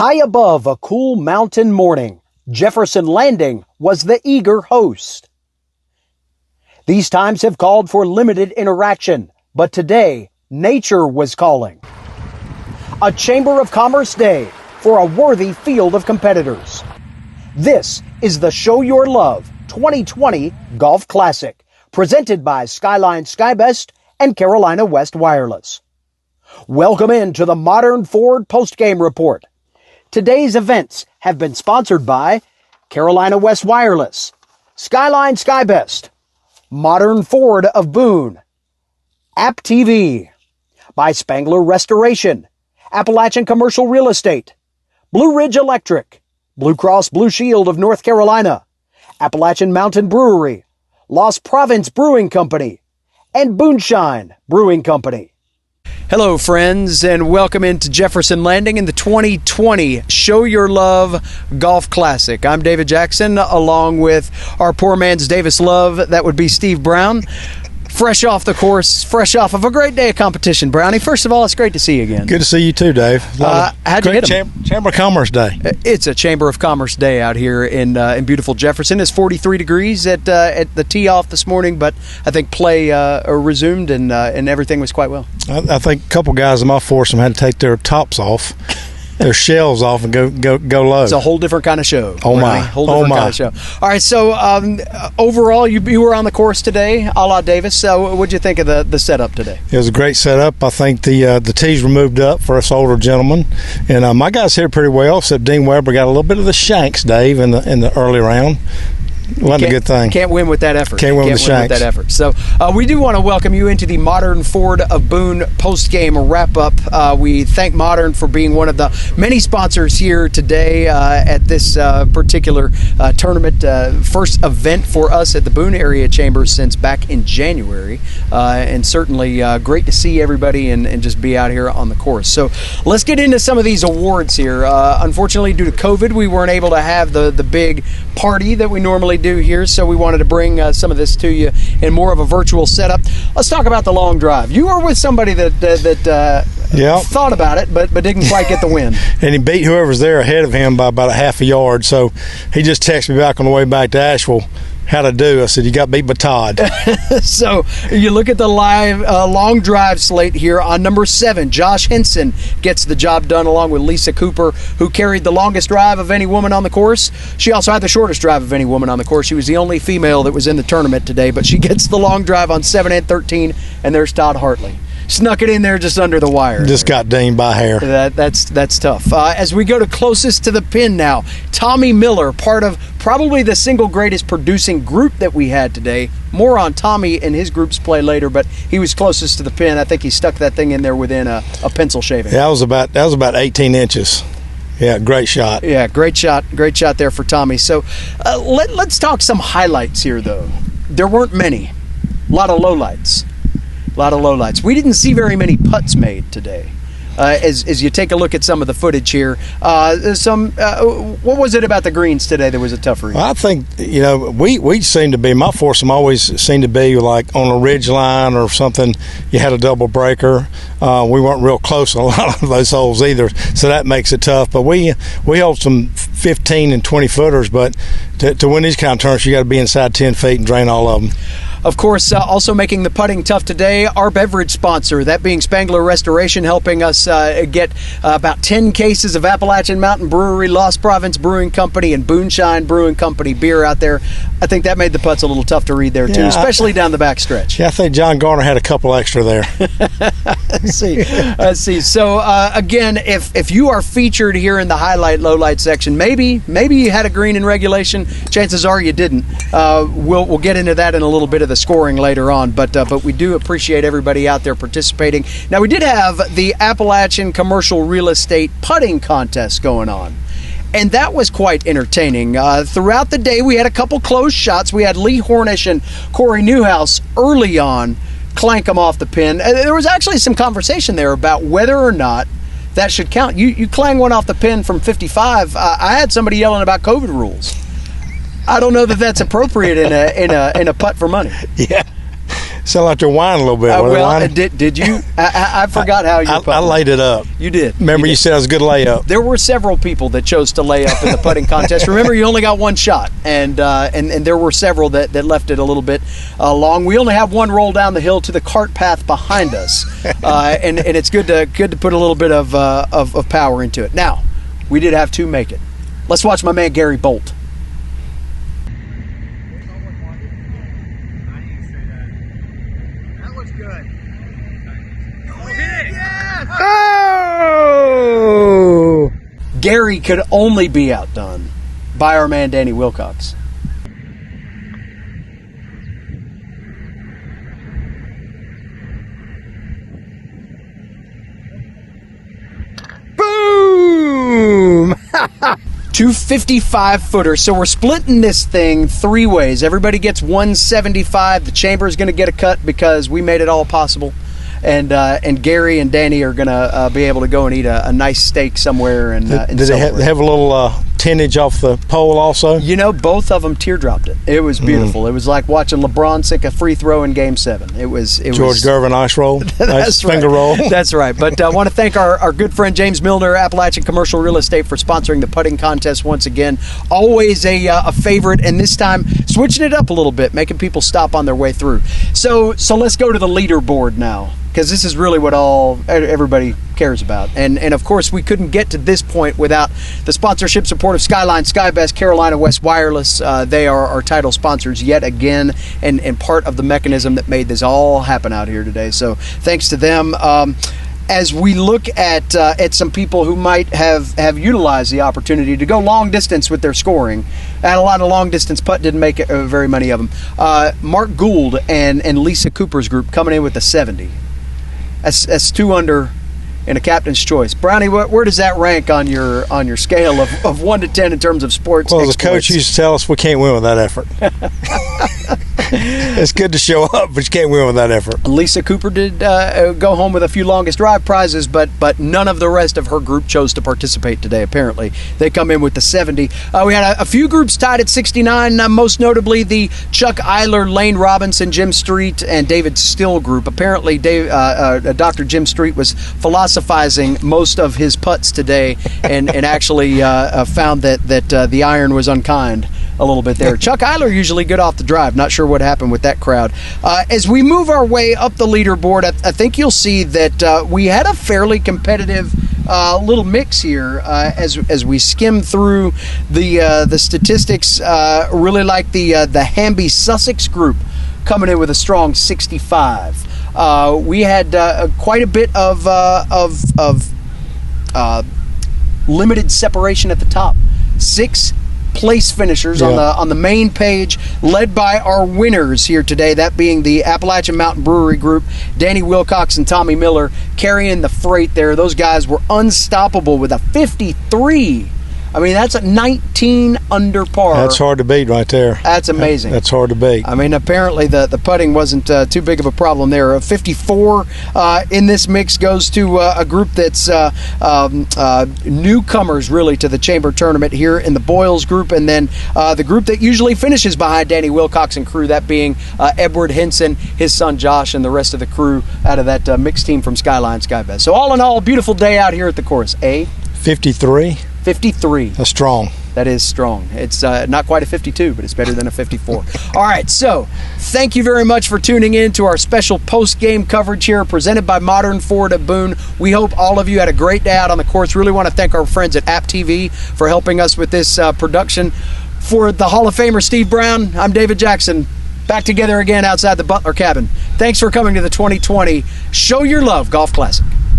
High above a cool mountain morning, Jefferson Landing was the eager host. These times have called for limited interaction, but today, nature was calling. A Chamber of Commerce day for a worthy field of competitors. This is the Show Your Love 2020 Golf Classic, presented by SkyLine, SkyBest, and Carolina West Wireless. Welcome into the Modern Ford Postgame Report. Today's events have been sponsored by Carolina West Wireless, SkyLine, SkyBest, Modern Ford of Boone, App TV, by Spangler Restoration, Appalachian Commercial Real Estate, Blue Ridge Electric, Blue Cross Blue Shield of North Carolina, Appalachian Mountain Brewery, Lost Province Brewing Company, and Boonshine Brewing Company. Hello, friends, and welcome into Jefferson Landing in the 2020 Show Your Love Golf Classic. I'm David Jackson, along with our poor man's Davis Love. That would be Steve Brown. Fresh off the course, fresh off of a great day of competition. Brownie, first of all, it's great to see you again. Good to see you too, Dave. How'd you hit him? Chamber of Commerce Day. It's a Chamber of Commerce day out here in beautiful Jefferson. It's 43 degrees at the tee off this morning, but I think play resumed and everything was quite well. I think a couple guys in my foursome had to take their tops off. Their shells off and go low. It's a whole different kind of show. Oh my! Whole different kind of show. All right. So overall, you were on the course today, a la Davis. So what'd you think of the setup today? It was a great setup. I think the tees were moved up for us older gentlemen, and my guys hit pretty well. Except Dean Weber got a little bit of the shanks, Dave, in the early round. Wasn't a good thing. Can't win with that effort. Can't win with that effort. So we do want to welcome you into the Modern Ford of Boone post-game wrap-up. We thank Modern for being one of the many sponsors here today at this particular tournament. First event for us at the Boone Area Chamber since back in January. And certainly great to see everybody and just be out here on the course. So let's get into some of these awards here. Unfortunately, due to COVID, we weren't able to have the big party that we normally do here, so we wanted to bring some of this to you in more of a virtual setup. Let's talk about the long drive. You were with somebody that thought about it, but didn't quite get the win. And he beat whoever's there ahead of him by about a half a yard, so he just texted me back on the way back to Asheville. How'd I do? I said, you got beat by Todd. So you look at the live long drive slate here on number 7. Josh Henson gets the job done along with Lisa Cooper, who carried the longest drive of any woman on the course. She also had the shortest drive of any woman on the course. She was the only female that was in the tournament today, but she gets the long drive on 7 and 13, and there's Todd Hartley. Snuck it in there just under the wire. Just got dinged by hair. That's tough. As we go to closest to the pin now, Tommy Miller, part of probably the single greatest producing group that we had today. More on Tommy and his group's play later, but he was closest to the pin. I think he stuck that thing in there within a pencil shaving. Yeah, that was about 18 inches. Yeah, great shot. Yeah, great shot there for Tommy. So let's talk some highlights here, though. There weren't many. A lot of lowlights. We didn't see very many putts made today. As you take a look at some of the footage here, what was it about the greens today that was a tough read? Well, I think, we seem to be, my foursome always seemed to be like on a ridge line or something. You had a double breaker. We weren't real close on a lot of those holes either, so that makes it tough. But we hold some 15 and 20 footers, but to win these kind of tournaments, you got to be inside 10 feet and drain all of them. Of course, also making the putting tough today, our beverage sponsor, that being Spangler Restoration, helping us get about 10 cases of Appalachian Mountain Brewery, Lost Province Brewing Company, and Boonshine Brewing Company beer out there. I think that made the putts a little tough to read there, too, especially down the back stretch. Yeah, I think John Garner had a couple extra there. Let's see. So, again, if you are featured here in the highlight, lowlight section, maybe you had a green in regulation. Chances are you didn't. We'll get into that in a little bit of the scoring later on, but we do appreciate everybody out there participating. Now, we did have the Appalachian Commercial Real Estate putting contest going on, and that was quite entertaining. Throughout the day, we had a couple close shots. We had Lee Hornish and Corey Newhouse early on clank them off the pin. There was actually some conversation there about whether or not that should count. You clang one off the pin from 55. I had somebody yelling about COVID rules. I don't know that that's appropriate in a putt for money. Yeah, Sound like they're whining a little bit. Well, did you? I forgot how you I laid it up. You did. Remember, you said it was a good layup. There were several people that chose to lay up in the putting contest. Remember, you only got one shot, and there were several that left it a little bit long. We only have one roll down the hill to the cart path behind us, and it's good to put a little bit of power into it. Now, we did have two make it. Let's watch my man Gary Bolt. Oh! Gary could only be outdone by our man Danny Wilcox. Boom! 255-footer. So we're splitting this thing three ways. Everybody gets 175. The chamber is going to get a cut because we made it all possible. And Gary and Danny are going to be able to go and eat a nice steak somewhere. And did they have a little tendage off the pole also? You know, both of them teardropped it. It was beautiful. It was like watching LeBron sink a free throw in Game 7. It was George Gervin ice roll. That's finger roll. That's right. But I want to thank our good friend James Milner, Appalachian Commercial Real Estate, for sponsoring the putting contest once again. Always a favorite, and this time switching it up a little bit, making people stop on their way through. So let's go to the leaderboard now, because this is really what everybody cares about. And of course, we couldn't get to this point without the sponsorship support of SkyLine, SkyBest, Carolina West Wireless. They are our title sponsors yet again, and part of the mechanism that made this all happen out here today. So thanks to them. As we look at some people who might have utilized the opportunity to go long distance with their scoring, and a lot of long distance putt didn't make it, very many of them. Mark Gould and Lisa Cooper's group coming in with a 70. That's 2 under in a captain's choice. Brownie, where does that rank on your scale of 1 to 10 in terms of sports? Well, exploits? The coach used to tell us we can't win with that effort. It's good to show up, but you can't win with that effort. Lisa Cooper did go home with a few longest drive prizes, but none of the rest of her group chose to participate today, apparently. They come in with the 70. We had a few groups tied at 69, most notably the Chuck Eiler, Lane Robinson, Jim Street, and David Still group. Apparently, Dr. Jim Street was philosophizing most of his putts today and actually found that the iron was unkind a little bit there. Chuck Eiler usually good off the drive. Not sure what happened with that crowd. As we move our way up the leaderboard, I think you'll see that we had a fairly competitive little mix here as we skim through the statistics. Really like the Hamby Sussex group coming in with a strong 65. We had quite a bit of limited separation at the top. 6 place finishers on the main page, led by our winners here today, that being the Appalachian Mountain Brewery Group, Danny Wilcox and Tommy Miller carrying the freight there. Those guys were unstoppable with a 53. I mean, that's a 19 under par. That's hard to beat right there. That's amazing. That's hard to beat. I mean, apparently the putting wasn't too big of a problem there. 54 in this mix goes to a group that's newcomers, really, to the Chamber Tournament here in the Boyles group, and then the group that usually finishes behind Danny Wilcox and crew, that being Edward Henson, his son Josh, and the rest of the crew out of that mixed team from SkyLine, SkyBest. So all in all, a beautiful day out here at the course. 53? 53. That's strong. That is strong. It's not quite a 52, but it's better than a 54. All right, so thank you very much for tuning in to our special post-game coverage here presented by Modern Ford of Boone. We hope all of you had a great day out on the course. Really want to thank our friends at App TV for helping us with this production. For the Hall of Famer Steve Brown, I'm David Jackson. Back together again outside the Butler cabin. Thanks for coming to the 2020 Show Your Love Golf Classic.